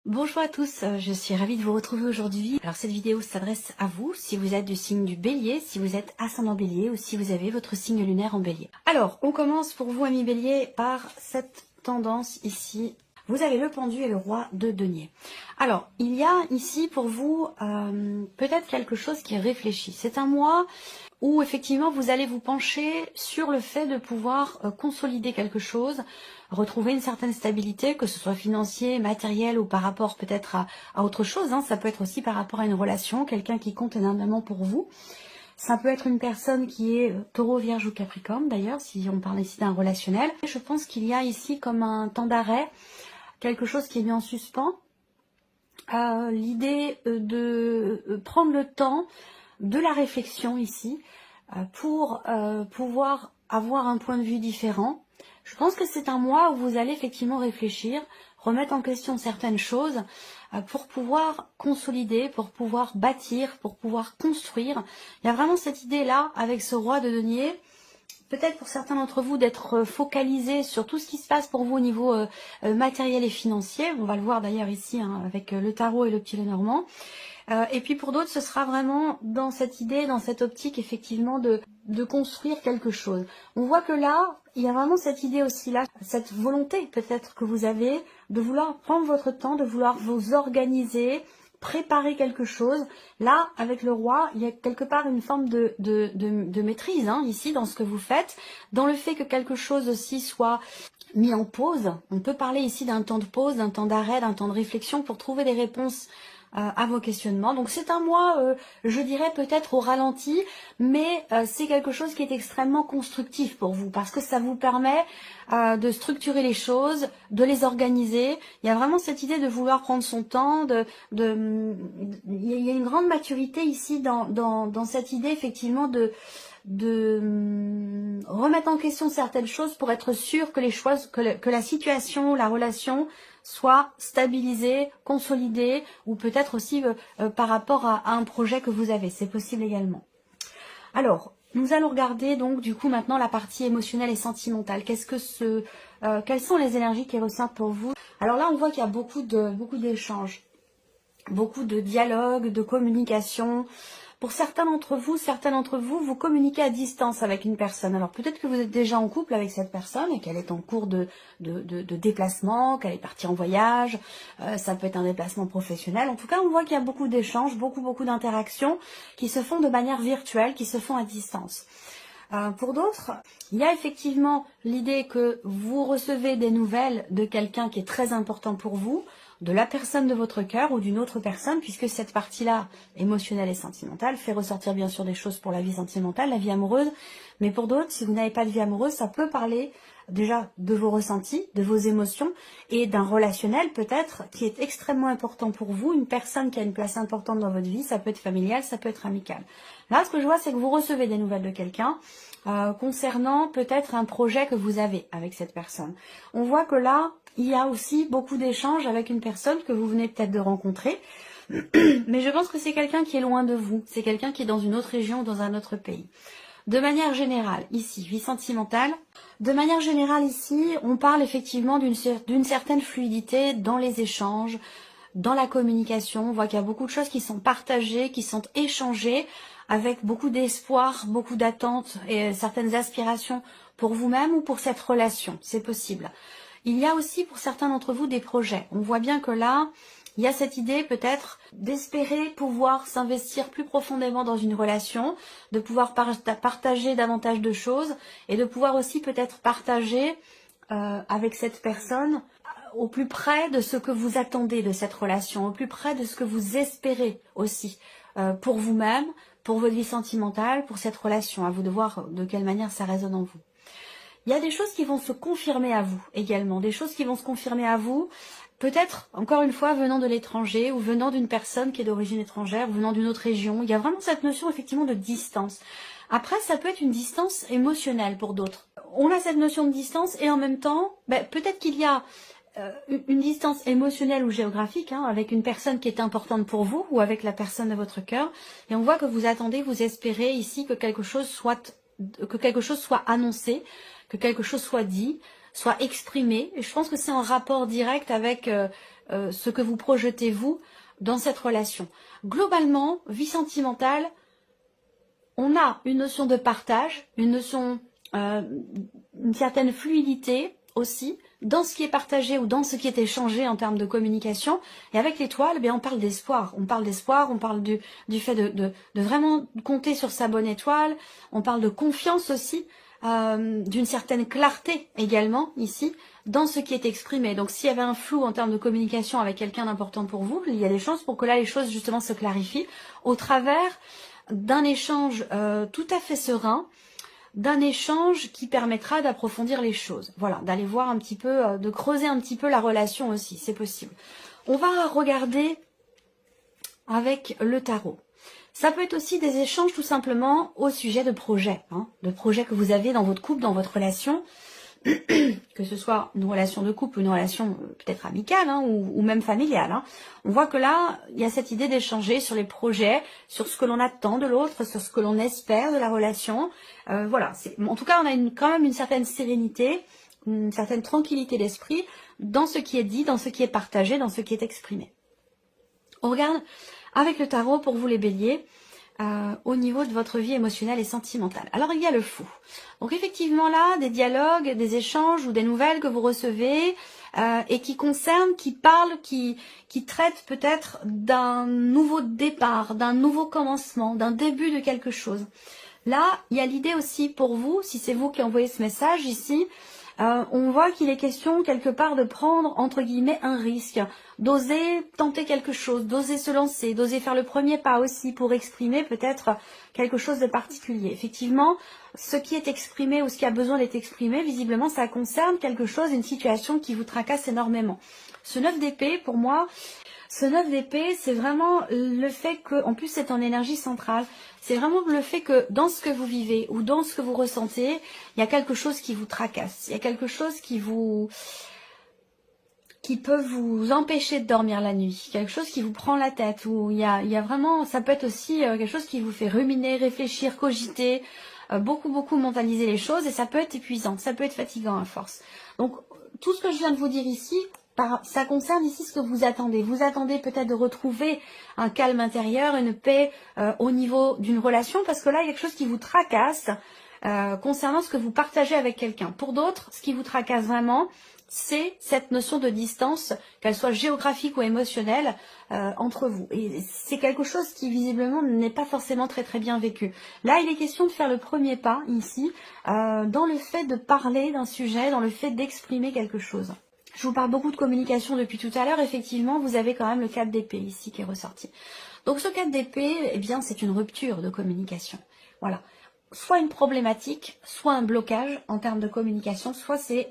Bonjour à tous, je suis ravie de vous retrouver aujourd'hui. Alors cette vidéo s'adresse à vous, si vous êtes du signe du Bélier, si vous êtes ascendant Bélier ou si vous avez votre signe lunaire en Bélier. Alors, on commence pour vous, amis Bélier, par cette tendance ici. Vous avez le pendu et le roi de denier. Alors, il y a ici pour vous peut-être quelque chose qui est réfléchi. C'est un mois où effectivement vous allez vous pencher sur le fait de pouvoir consolider quelque chose, retrouver une certaine stabilité, que ce soit financier, matériel ou par rapport peut-être à autre chose. Ça peut être aussi par rapport à une relation, quelqu'un qui compte énormément pour vous. Ça peut être une personne qui est taureau, vierge ou capricorne d'ailleurs, si on parle ici d'un relationnel. Je pense qu'il y a ici comme un temps d'arrêt, quelque chose qui est mis en suspens. L'idée de prendre le temps de la réflexion ici pour pouvoir avoir un point de vue différent. Je pense que c'est un mois où vous allez effectivement réfléchir, remettre en question certaines choses pour pouvoir consolider, pour pouvoir bâtir, pour pouvoir construire. Il y a vraiment cette idée-là avec ce roi de denier. Peut-être pour certains d'entre vous d'être focalisé sur tout ce qui se passe pour vous au niveau matériel et financier. On va le voir d'ailleurs ici avec le tarot et le petit Lenormand. Et puis pour d'autres, ce sera vraiment dans cette idée, dans cette optique effectivement de construire quelque chose. On voit que là, il y a vraiment cette idée aussi là, cette volonté peut-être que vous avez de vouloir prendre votre temps, de vouloir vous organiser, préparer quelque chose. Là, avec le roi, il y a quelque part une forme de maîtrise ici dans ce que vous faites, dans le fait que quelque chose aussi soit mis en pause. On peut parler ici d'un temps de pause, d'un temps d'arrêt, d'un temps de réflexion pour trouver des réponses à vos questionnements. Donc c'est un mois, je dirais peut-être au ralenti, mais c'est quelque chose qui est extrêmement constructif pour vous parce que ça vous permet de structurer les choses, de les organiser. Il y a vraiment cette idée de vouloir prendre son temps, il y a une grande maturité ici dans cette idée effectivement de remettre en question certaines choses pour être sûr que les choses, que la situation, la relation soit stabilisée, consolidée, ou peut-être aussi par rapport à un projet que vous avez. C'est possible également. Alors, nous allons regarder donc du coup maintenant la partie émotionnelle et sentimentale. Quelles sont les énergies qui ressortent pour vous? Alors là, on voit qu'il y a beaucoup d'échanges, beaucoup de dialogues, de communication. Pour certains d'entre vous, vous communiquez à distance avec une personne. Alors peut-être que vous êtes déjà en couple avec cette personne et qu'elle est en cours de déplacement, qu'elle est partie en voyage. Ça peut être un déplacement professionnel. En tout cas, on voit qu'il y a beaucoup d'échanges, beaucoup d'interactions qui se font de manière virtuelle, qui se font à distance. Pour d'autres, il y a effectivement l'idée que vous recevez des nouvelles de quelqu'un qui est très important pour vous, de la personne de votre cœur ou d'une autre personne, puisque cette partie-là, émotionnelle et sentimentale, fait ressortir bien sûr des choses pour la vie sentimentale, la vie amoureuse. Mais pour d'autres, si vous n'avez pas de vie amoureuse, ça peut parler déjà de vos ressentis, de vos émotions et d'un relationnel peut-être qui est extrêmement important pour vous, une personne qui a une place importante dans votre vie, ça peut être familial, ça peut être amical. Là, ce que je vois, c'est que vous recevez des nouvelles de quelqu'un concernant peut-être un projet que vous avez avec cette personne. On voit que là, il y a aussi beaucoup d'échanges avec une personne que vous venez peut-être de rencontrer, mais je pense que c'est quelqu'un qui est loin de vous, c'est quelqu'un qui est dans une autre région ou dans un autre pays. De manière générale, ici, vie sentimentale, de manière générale ici, on parle effectivement d'une certaine fluidité dans les échanges, dans la communication. On voit qu'il y a beaucoup de choses qui sont partagées, qui sont échangées, avec beaucoup d'espoir, beaucoup d'attentes et certaines aspirations pour vous-même ou pour cette relation, c'est possible. Il y a aussi pour certains d'entre vous des projets. On voit bien que là, il y a cette idée peut-être d'espérer pouvoir s'investir plus profondément dans une relation, de pouvoir partager davantage de choses et de pouvoir aussi peut-être partager avec cette personne au plus près de ce que vous attendez de cette relation, au plus près de ce que vous espérez aussi pour vous-même, pour votre vie sentimentale, pour cette relation. À vous de voir de quelle manière ça résonne en vous. Il y a des choses qui vont se confirmer à vous également, des choses qui vont se confirmer à vous, peut-être, encore une fois, venant de l'étranger ou venant d'une personne qui est d'origine étrangère, venant d'une autre région. Il y a vraiment cette notion effectivement de distance. Après, ça peut être une distance émotionnelle pour d'autres. On a cette notion de distance et en même temps, peut-être qu'il y a une distance émotionnelle ou géographique avec une personne qui est importante pour vous ou avec la personne de votre cœur. Et on voit que vous attendez, vous espérez ici que quelque chose soit annoncé, que quelque chose soit dit, soit exprimé. Et je pense que c'est en rapport direct avec ce que vous projetez vous dans cette relation. Globalement, vie sentimentale, on a une notion de partage, une notion, une certaine fluidité aussi dans ce qui est partagé ou dans ce qui est échangé en termes de communication. Et avec l'étoile, on parle d'espoir. On parle d'espoir, on parle du fait de vraiment compter sur sa bonne étoile. On parle de confiance aussi, d'une certaine clarté également ici dans ce qui est exprimé. Donc s'il y avait un flou en termes de communication avec quelqu'un d'important pour vous, il y a des chances pour que là les choses justement se clarifient au travers d'un échange tout à fait serein, d'un échange qui permettra d'approfondir les choses. Voilà, d'aller voir un petit peu, de creuser un petit peu la relation aussi, c'est possible. On va regarder avec le tarot. Ça peut être aussi des échanges tout simplement au sujet de projets, de projets que vous avez dans votre couple, dans votre relation, que ce soit une relation de couple ou une relation peut-être amicale ou même familiale. On voit que là, il y a cette idée d'échanger sur les projets, sur ce que l'on attend de l'autre, sur ce que l'on espère de la relation. Voilà, en tout cas, on a quand même une certaine sérénité, une certaine tranquillité d'esprit dans ce qui est dit, dans ce qui est partagé, dans ce qui est exprimé. On regarde avec le tarot pour vous les béliers, au niveau de votre vie émotionnelle et sentimentale. Alors il y a le fou. Donc effectivement là, des dialogues, des échanges ou des nouvelles que vous recevez et qui concernent, qui parlent, qui traitent peut-être d'un nouveau départ, d'un nouveau commencement, d'un début de quelque chose. Là, il y a l'idée aussi pour vous, si c'est vous qui envoyez ce message ici, on voit qu'il est question quelque part de prendre entre guillemets un risque, d'oser tenter quelque chose, d'oser se lancer, d'oser faire le premier pas aussi pour exprimer peut-être quelque chose de particulier. Effectivement, ce qui est exprimé ou ce qui a besoin d'être exprimé, visiblement ça concerne quelque chose, une situation qui vous tracasse énormément. Ce 9 d'épée, pour moi, ce 9 d'épée, c'est vraiment le fait que, en plus c'est en énergie centrale, c'est vraiment le fait que dans ce que vous vivez ou dans ce que vous ressentez, il y a quelque chose qui vous tracasse, il y a quelque chose qui peut vous empêcher de dormir la nuit, quelque chose qui vous prend la tête, ou il y a vraiment, ça peut être aussi quelque chose qui vous fait ruminer, réfléchir, cogiter, beaucoup mentaliser les choses, et ça peut être épuisant, ça peut être fatigant à force. Donc tout ce que je viens de vous dire ici, ça concerne ici ce que vous attendez. Vous attendez peut-être de retrouver un calme intérieur, une paix au niveau d'une relation, parce que là, il y a quelque chose qui vous tracasse concernant ce que vous partagez avec quelqu'un. Pour d'autres, ce qui vous tracasse vraiment, c'est cette notion de distance, qu'elle soit géographique ou émotionnelle, entre vous. Et c'est quelque chose qui, visiblement, n'est pas forcément très bien vécu. Là, il est question de faire le premier pas, ici, dans le fait de parler d'un sujet, dans le fait d'exprimer quelque chose. Je vous parle beaucoup de communication depuis tout à l'heure. Effectivement, vous avez quand même le 4 d'épée ici qui est ressorti. Donc ce 4 d'épée, eh bien, c'est une rupture de communication. Voilà. Soit une problématique, soit un blocage en termes de communication, soit c'est,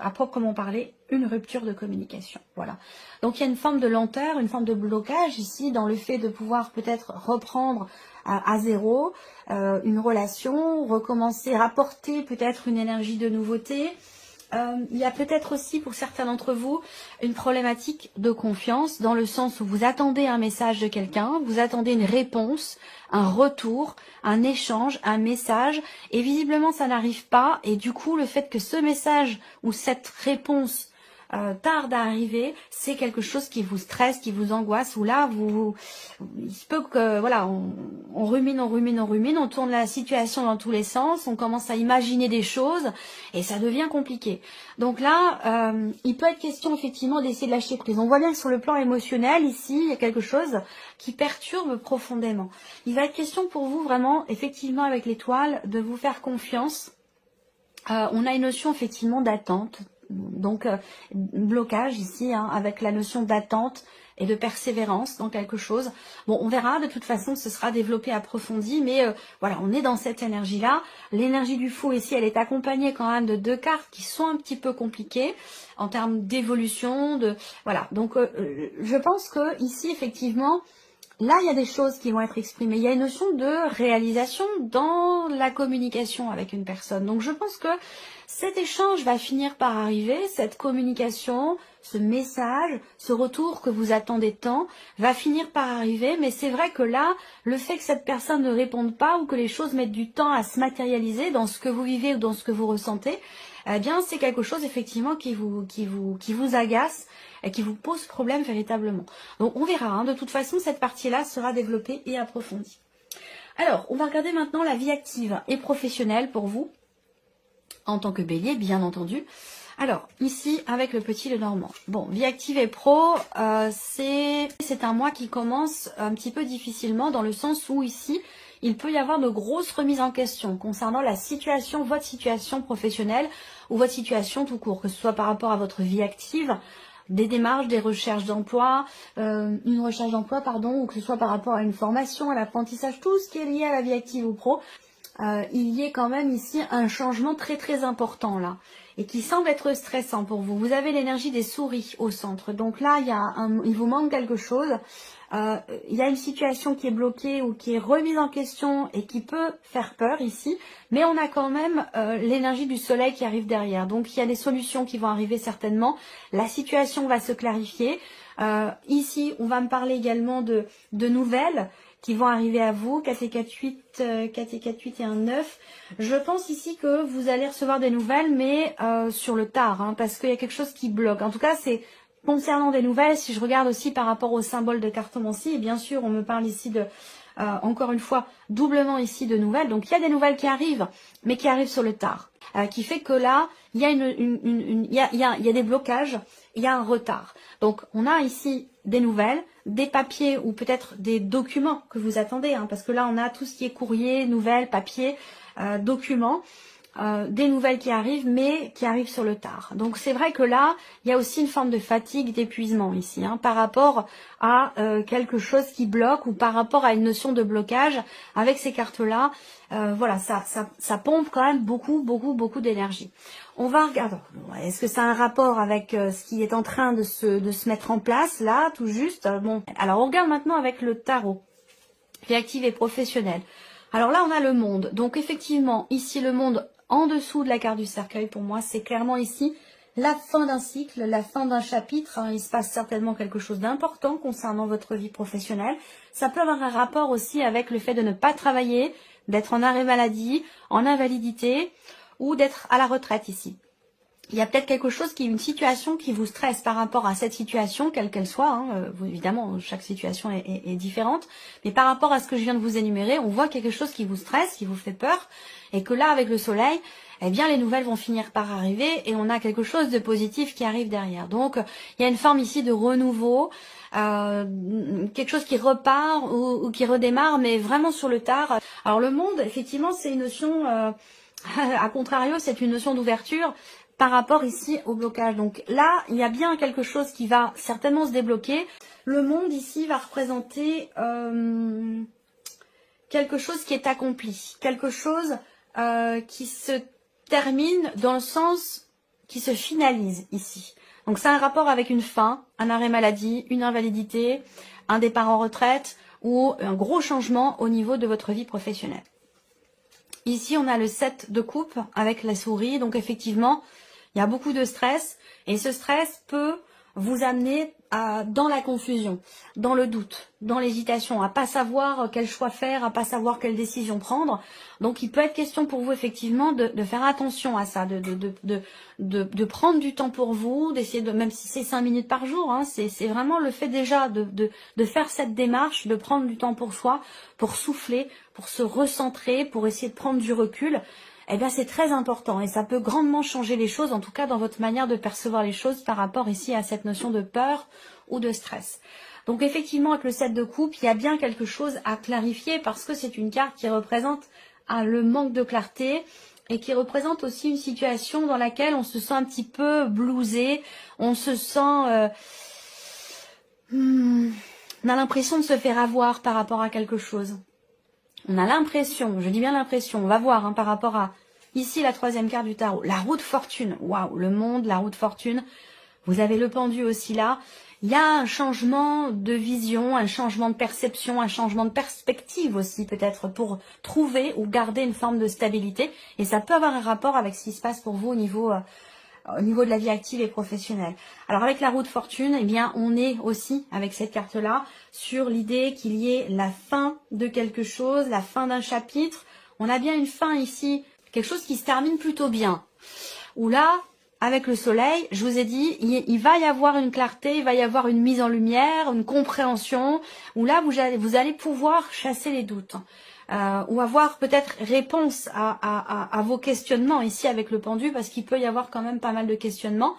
à proprement parler, une rupture de communication. Voilà. Donc il y a une forme de lenteur, une forme de blocage ici dans le fait de pouvoir peut-être reprendre à zéro une relation, recommencer, rapporter peut-être une énergie de nouveauté. Il y a peut-être aussi pour certains d'entre vous une problématique de confiance dans le sens où vous attendez un message de quelqu'un, vous attendez une réponse, un retour, un échange, un message et visiblement ça n'arrive pas et du coup le fait que ce message ou cette réponse tarde à arriver, c'est quelque chose qui vous stresse, qui vous angoisse, ou là, il se peut que, voilà, on rumine, on tourne la situation dans tous les sens, on commence à imaginer des choses, et ça devient compliqué. Donc là, il peut être question, effectivement, d'essayer de lâcher prise. On voit bien que sur le plan émotionnel, ici, il y a quelque chose qui perturbe profondément. Il va être question pour vous, vraiment, effectivement, avec l'étoile, de vous faire confiance. On a une notion, effectivement, d'attente. Donc, blocage ici, avec la notion d'attente et de persévérance dans quelque chose. Bon, on verra, de toute façon, ce sera développé, approfondi, mais voilà, on est dans cette énergie-là. L'énergie du fou ici, elle est accompagnée quand même de 2 cartes qui sont un petit peu compliquées en termes d'évolution, voilà. Donc, je pense que ici, effectivement, là, il y a des choses qui vont être exprimées. Il y a une notion de réalisation dans la communication avec une personne. Donc, je pense que Cet échange va finir par arriver, cette communication, ce message, ce retour que vous attendez tant, va finir par arriver, mais c'est vrai que là, le fait que cette personne ne réponde pas ou que les choses mettent du temps à se matérialiser dans ce que vous vivez ou dans ce que vous ressentez, eh bien c'est quelque chose effectivement qui vous agace et qui vous pose problème véritablement. Donc on verra, hein, de toute façon cette partie-là sera développée et approfondie. Alors, on va regarder maintenant la vie active et professionnelle pour vous, en tant que bélier, bien entendu. Alors, ici, avec le petit Lenormand. Bon, vie active et pro, c'est un mois qui commence un petit peu difficilement, dans le sens où ici, il peut y avoir de grosses remises en question concernant la situation, votre situation professionnelle ou votre situation tout court, que ce soit par rapport à votre vie active, des démarches, des recherches d'emploi, une recherche d'emploi, pardon, ou que ce soit par rapport à une formation, à l'apprentissage, tout ce qui est lié à la vie active ou pro, il y ait quand même ici un changement très très important là, et qui semble être stressant pour vous. Vous avez l'énergie des souris au centre, donc là il vous manque quelque chose. Il y a une situation qui est bloquée ou qui est remise en question et qui peut faire peur ici, mais on a quand même l'énergie du soleil qui arrive derrière. Donc il y a des solutions qui vont arriver certainement, la situation va se clarifier. Ici, on va me parler également de nouvelles qui vont arriver à vous, 4 et 4, 8, 4 et 4, 8 et un 9. Je pense ici que vous allez recevoir des nouvelles, mais sur le tard, hein, parce qu'il y a quelque chose qui bloque. En tout cas, c'est concernant des nouvelles, si je regarde aussi par rapport au symbole de cartomancie, et bien sûr, on me parle ici de, encore une fois, doublement ici de nouvelles. Donc, il y a des nouvelles qui arrivent, mais qui arrivent sur le tard. Qui fait que là, il y a, il y a des blocages, il y a un retard. Donc, on a ici des nouvelles, des papiers ou peut-être des documents que vous attendez, hein, parce que là, on a tout ce qui est courrier, nouvelles, papiers, documents. Des nouvelles qui arrivent, mais qui arrivent sur le tard. Donc c'est vrai que là, il y a aussi une forme de fatigue, d'épuisement ici, hein, par rapport à quelque chose qui bloque ou par rapport à une notion de blocage. Avec ces cartes-là, voilà, ça pompe quand même beaucoup d'énergie. On va regarder, est-ce que ça a un rapport avec ce qui est en train de se mettre en place, là, tout juste. Bon, alors on regarde maintenant avec le tarot, vie active et professionnelle. Alors là, on a le monde. Donc effectivement, ici, le monde en dessous de la carte du cercueil, pour moi, c'est clairement ici la fin d'un cycle, la fin d'un chapitre. Hein. Il se passe certainement quelque chose d'important concernant votre vie professionnelle. Ça peut avoir un rapport aussi avec le fait de ne pas travailler, d'être en arrêt maladie, en invalidité ou d'être à la retraite ici. Il y a peut-être quelque chose une situation qui vous stresse par rapport à cette situation, quelle qu'elle soit. Hein. Évidemment, chaque situation est différente. Mais par rapport à ce que je viens de vous énumérer, on voit quelque chose qui vous stresse, qui vous fait peur. Et que là, avec le soleil, eh bien, les nouvelles vont finir par arriver. Et on a quelque chose de positif qui arrive derrière. Donc, il y a une forme ici de renouveau. Quelque chose qui repart ou qui redémarre, mais vraiment sur le tard. Alors, le monde, effectivement, c'est une notion... à contrario, c'est une notion d'ouverture par rapport ici au blocage. Donc là, il y a bien quelque chose qui va certainement se débloquer. Le monde ici va représenter quelque chose qui est accompli, quelque chose qui se termine dans le sens qui se finalise ici. Donc c'est un rapport avec une fin, un arrêt maladie, une invalidité, un départ en retraite ou un gros changement au niveau de votre vie professionnelle. Ici, on a le 7 de coupe avec la souris. Donc, effectivement, il y a beaucoup de stress. Et ce stress peut vous amener dans la confusion, dans le doute, dans l'hésitation, à pas savoir quel choix faire, à pas savoir quelle décision prendre. Donc, il peut être question pour vous, effectivement, de faire attention à ça, de prendre du temps pour vous, d'essayer de, même si c'est 5 minutes par jour, hein, c'est vraiment le fait déjà de faire cette démarche, de prendre du temps pour soi, pour souffler, pour se recentrer, pour essayer de prendre du recul. Eh bien, c'est très important et ça peut grandement changer les choses, en tout cas dans votre manière de percevoir les choses par rapport ici à cette notion de peur ou de stress. Donc effectivement, avec le 7 de coupe, il y a bien quelque chose à clarifier parce que c'est une carte qui représente le manque de clarté et qui représente aussi une situation dans laquelle on se sent un petit peu blousé, on se sent... on a l'impression de se faire avoir par rapport à quelque chose. On a l'impression, je dis bien l'impression, on va voir hein, par rapport à, ici la troisième carte du tarot, la roue de fortune, waouh, le monde, la roue de fortune, vous avez le pendu aussi là, il y a un changement de vision, un changement de perception, un changement de perspective aussi peut-être pour trouver ou garder une forme de stabilité. Et ça peut avoir un rapport avec ce qui se passe pour vous au niveau de la vie active et professionnelle. Alors avec la roue de fortune, eh bien on est aussi avec cette carte-là sur l'idée qu'il y ait la fin de quelque chose, la fin d'un chapitre. On a bien une fin ici, quelque chose qui se termine plutôt bien. Où là, avec le soleil, je vous ai dit, il va y avoir une clarté, il va y avoir une mise en lumière, une compréhension, où là, vous allez pouvoir chasser les doutes. Ou avoir peut-être réponse à vos questionnements ici avec le pendu, parce qu'il peut y avoir quand même pas mal de questionnements.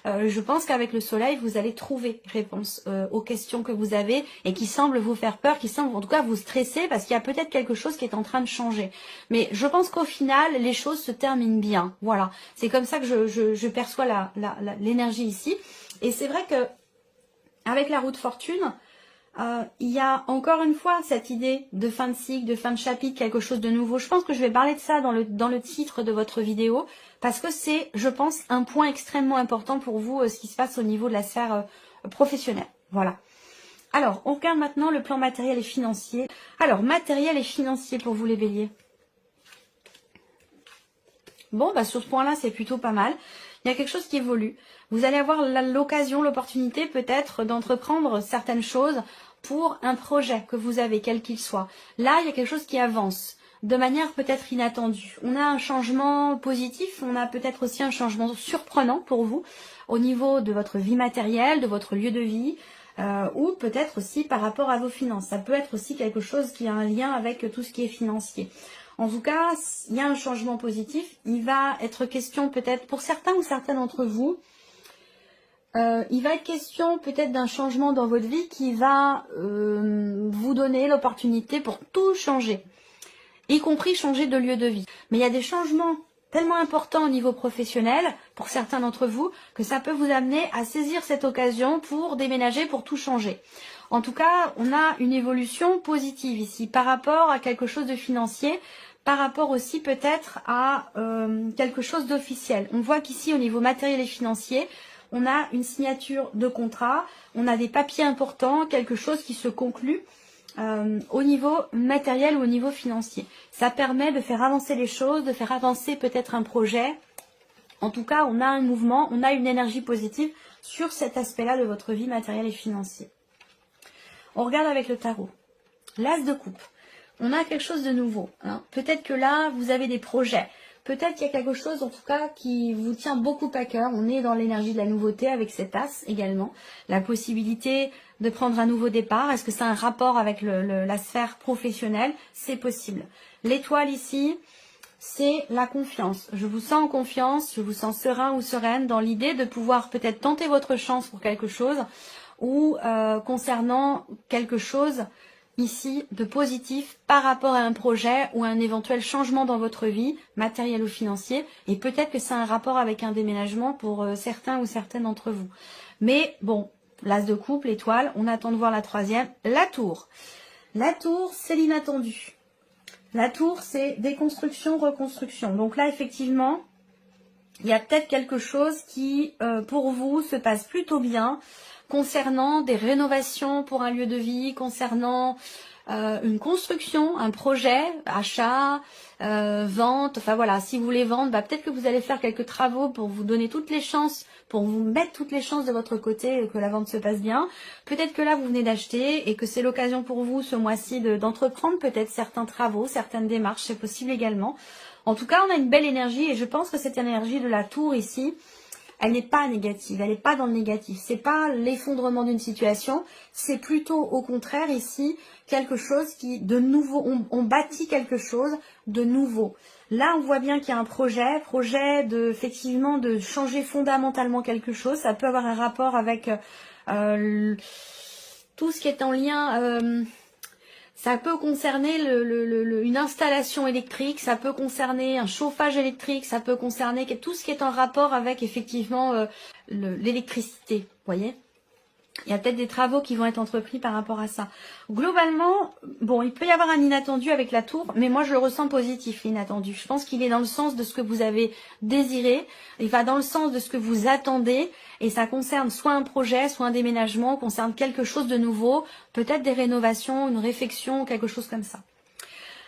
Je pense qu'avec le soleil, vous allez trouver réponse aux questions que vous avez et qui semblent vous faire peur, qui semblent en tout cas vous stresser parce qu'il y a peut-être quelque chose qui est en train de changer. Mais je pense qu'au final, les choses se terminent bien. Voilà, c'est comme ça que je perçois l'énergie ici. Et c'est vrai que avec la roue de fortune, il y a encore une fois cette idée de fin de cycle, de fin de chapitre, quelque chose de nouveau. Je pense que je vais parler de ça dans le titre de votre vidéo parce que c'est, je pense, un point extrêmement important pour vous, ce qui se passe au niveau de la sphère professionnelle. Voilà. Alors, on regarde maintenant le plan matériel et financier. Alors, matériel et financier pour vous les béliers. Bon, bah sur ce point-là, c'est plutôt pas mal. Il y a quelque chose qui évolue. Vous allez avoir l'occasion, l'opportunité peut-être d'entreprendre certaines choses pour un projet que vous avez, quel qu'il soit. Là, il y a quelque chose qui avance de manière peut-être inattendue. On a un changement positif, on a peut-être aussi un changement surprenant pour vous au niveau de votre vie matérielle, de votre lieu de vie, ou peut-être aussi par rapport à vos finances. Ça peut être aussi quelque chose qui a un lien avec tout ce qui est financier. En tout cas, il y a un changement positif. Il va être question peut-être pour certains ou certaines d'entre vous, il va être question peut-être d'un changement dans votre vie qui va vous donner l'opportunité pour tout changer, y compris changer de lieu de vie. Mais il y a des changements tellement importants au niveau professionnel pour certains d'entre vous que ça peut vous amener à saisir cette occasion pour déménager, pour tout changer. En tout cas, on a une évolution positive ici par rapport à quelque chose de financier, par rapport aussi peut-être à quelque chose d'officiel. On voit qu'ici au niveau matériel et financier, on a une signature de contrat, on a des papiers importants, quelque chose qui se conclut au niveau matériel ou au niveau financier. Ça permet de faire avancer les choses, de faire avancer peut-être un projet. En tout cas, on a un mouvement, on a une énergie positive sur cet aspect-là de votre vie matérielle et financière. On regarde avec le tarot. L'as de coupe. On a quelque chose de nouveau. Hein. Peut-être que là, vous avez des projets. Peut-être qu'il y a quelque chose, en tout cas, qui vous tient beaucoup à cœur. On est dans l'énergie de la nouveauté avec cet as également. La possibilité de prendre un nouveau départ. Est-ce que c'est un rapport avec la sphère professionnelle? C'est possible. L'étoile ici, c'est la confiance. Je vous sens en confiance, je vous sens serein ou sereine dans l'idée de pouvoir peut-être tenter votre chance pour quelque chose ou concernant quelque chose ici de positif par rapport à un projet ou à un éventuel changement dans votre vie, matériel ou financier, et peut-être que c'est un rapport avec un déménagement pour certains ou certaines d'entre vous. Mais bon, l'as de coupe, l'étoile, on attend de voir la troisième, la tour. La tour, c'est l'inattendu. La tour, c'est déconstruction, reconstruction. Donc là, effectivement, il y a peut-être quelque chose qui, pour vous, se passe plutôt bien, concernant des rénovations pour un lieu de vie, concernant une construction, un projet, achat, vente, enfin voilà, si vous voulez vendre, bah, peut-être que vous allez faire quelques travaux pour vous donner toutes les chances, pour vous mettre toutes les chances de votre côté que la vente se passe bien. Peut-être que là, vous venez d'acheter et que c'est l'occasion pour vous ce mois-ci d'entreprendre peut-être certains travaux, certaines démarches, c'est possible également. En tout cas, on a une belle énergie et je pense que cette énergie de la tour ici, elle n'est pas négative, elle n'est pas dans le négatif. C'est pas l'effondrement d'une situation, c'est plutôt au contraire ici quelque chose qui de nouveau, on bâtit quelque chose de nouveau. Là, on voit bien qu'il y a un projet de effectivement de changer fondamentalement quelque chose. Ça peut avoir un rapport avec tout ce qui est en lien. Ça peut concerner une installation électrique, ça peut concerner un chauffage électrique, ça peut concerner tout ce qui est en rapport avec effectivement l'électricité, voyez. Il y a peut-être des travaux qui vont être entrepris par rapport à ça. Globalement, bon, il peut y avoir un inattendu avec la tour, mais moi je le ressens positif, l'inattendu. Je pense qu'il est dans le sens de ce que vous avez désiré, il va dans le sens de ce que vous attendez, et ça concerne soit un projet, soit un déménagement, concerne quelque chose de nouveau, peut-être des rénovations, une réflexion, quelque chose comme ça.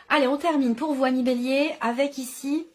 Allez, on termine pour vous, Amis Bélier, avec ici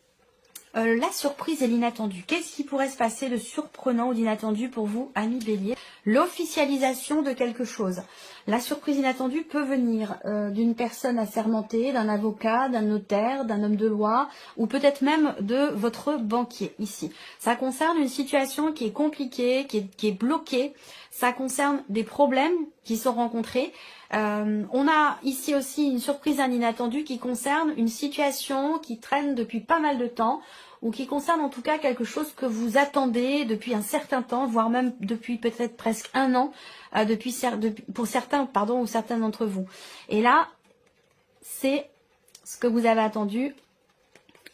la surprise et l'inattendu. Qu'est-ce qui pourrait se passer de surprenant ou d'inattendu pour vous, Amis Bélier? L'officialisation de quelque chose. La surprise inattendue peut venir d'une personne assermentée, d'un avocat, d'un notaire, d'un homme de loi, ou peut-être même de votre banquier, ici. Ça concerne une situation qui est compliquée, qui est bloquée. Ça concerne des problèmes qui sont rencontrés. On a ici aussi une surprise, un inattendu qui concerne une situation qui traîne depuis pas mal de temps, ou qui concerne en tout cas quelque chose que vous attendez depuis un certain temps, voire même depuis peut-être presque un an, pour certains, pardon, ou certains d'entre vous. Et là, c'est ce que vous avez attendu,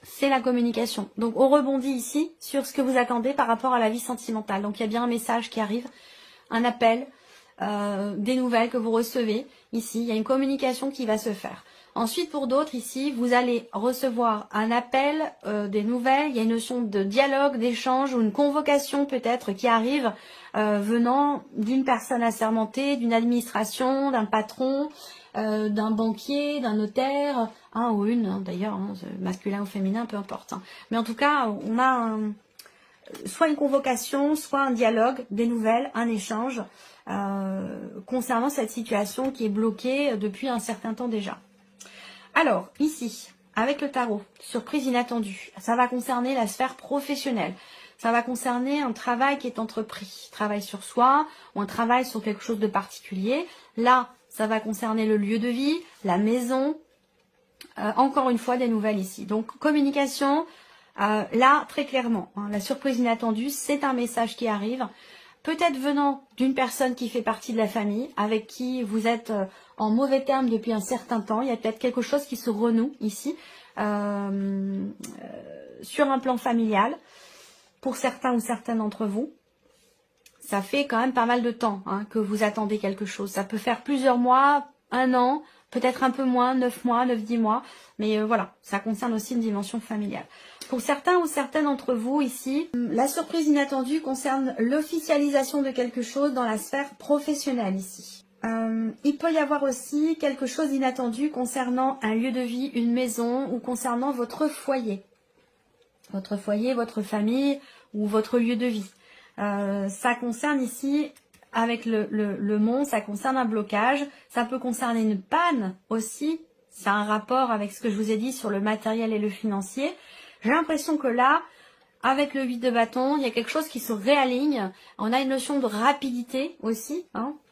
c'est la communication. Donc on rebondit ici sur ce que vous attendez par rapport à la vie sentimentale. Donc il y a bien un message qui arrive, un appel, des nouvelles que vous recevez. Ici, il y a une communication qui va se faire. Ensuite, pour d'autres, ici, vous allez recevoir un appel, des nouvelles. Il y a une notion de dialogue, d'échange ou une convocation peut-être qui arrive venant d'une personne assermentée, d'une administration, d'un patron, d'un banquier, d'un notaire, un ou une d'ailleurs, masculin ou féminin, peu importe. Mais en tout cas, on a soit une convocation, soit un dialogue, des nouvelles, un échange concernant cette situation qui est bloquée depuis un certain temps déjà. Alors, ici, avec le tarot, surprise inattendue, ça va concerner la sphère professionnelle. Ça va concerner un travail qui est entrepris, travail sur soi ou un travail sur quelque chose de particulier. Là, ça va concerner le lieu de vie, la maison, encore une fois des nouvelles ici. Donc, communication, là, très clairement, la surprise inattendue, c'est un message qui arrive. Peut-être venant d'une personne qui fait partie de la famille, avec qui vous êtes en mauvais termes depuis un certain temps. Il y a peut-être quelque chose qui se renoue ici, sur un plan familial, pour certains ou certaines d'entre vous. Ça fait quand même pas mal de temps que vous attendez quelque chose. Ça peut faire plusieurs mois, un an, peut-être un peu moins, 9 mois, 9-10 mois. Mais voilà, ça concerne aussi une dimension familiale. Pour certains ou certaines d'entre vous ici, la surprise inattendue concerne l'officialisation de quelque chose dans la sphère professionnelle ici. Il peut y avoir aussi quelque chose d'inattendu concernant un lieu de vie, une maison ou concernant votre foyer. Votre foyer, votre famille ou votre lieu de vie. Ça concerne ici, avec le mont, ça concerne un blocage. Ça peut concerner une panne aussi. C'est un rapport avec ce que je vous ai dit sur le matériel et le financier. J'ai l'impression que là, avec le 8 de bâton, il y a quelque chose qui se réaligne. On a une notion de rapidité aussi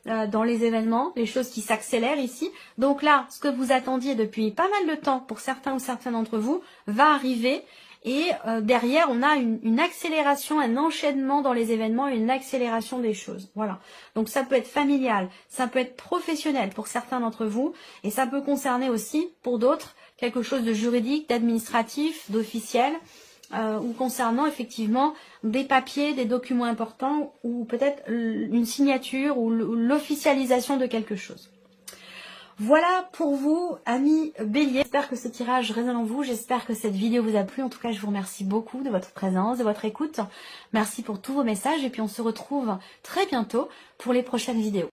dans les événements, les choses qui s'accélèrent ici. Donc là, ce que vous attendiez depuis pas mal de temps pour certains ou certaines d'entre vous va arriver. Et derrière, on a une accélération, un enchaînement dans les événements et une accélération des choses. Voilà. Donc ça peut être familial, ça peut être professionnel pour certains d'entre vous. Et ça peut concerner aussi, pour d'autres, quelque chose de juridique, d'administratif, d'officiel. Ou concernant effectivement des papiers, des documents importants ou peut-être une signature ou l'officialisation de quelque chose. Voilà pour vous, amis Bélier. J'espère que ce tirage résonne en vous. J'espère que cette vidéo vous a plu. En tout cas, je vous remercie beaucoup de votre présence, de votre écoute. Merci pour tous vos messages et puis on se retrouve très bientôt pour les prochaines vidéos.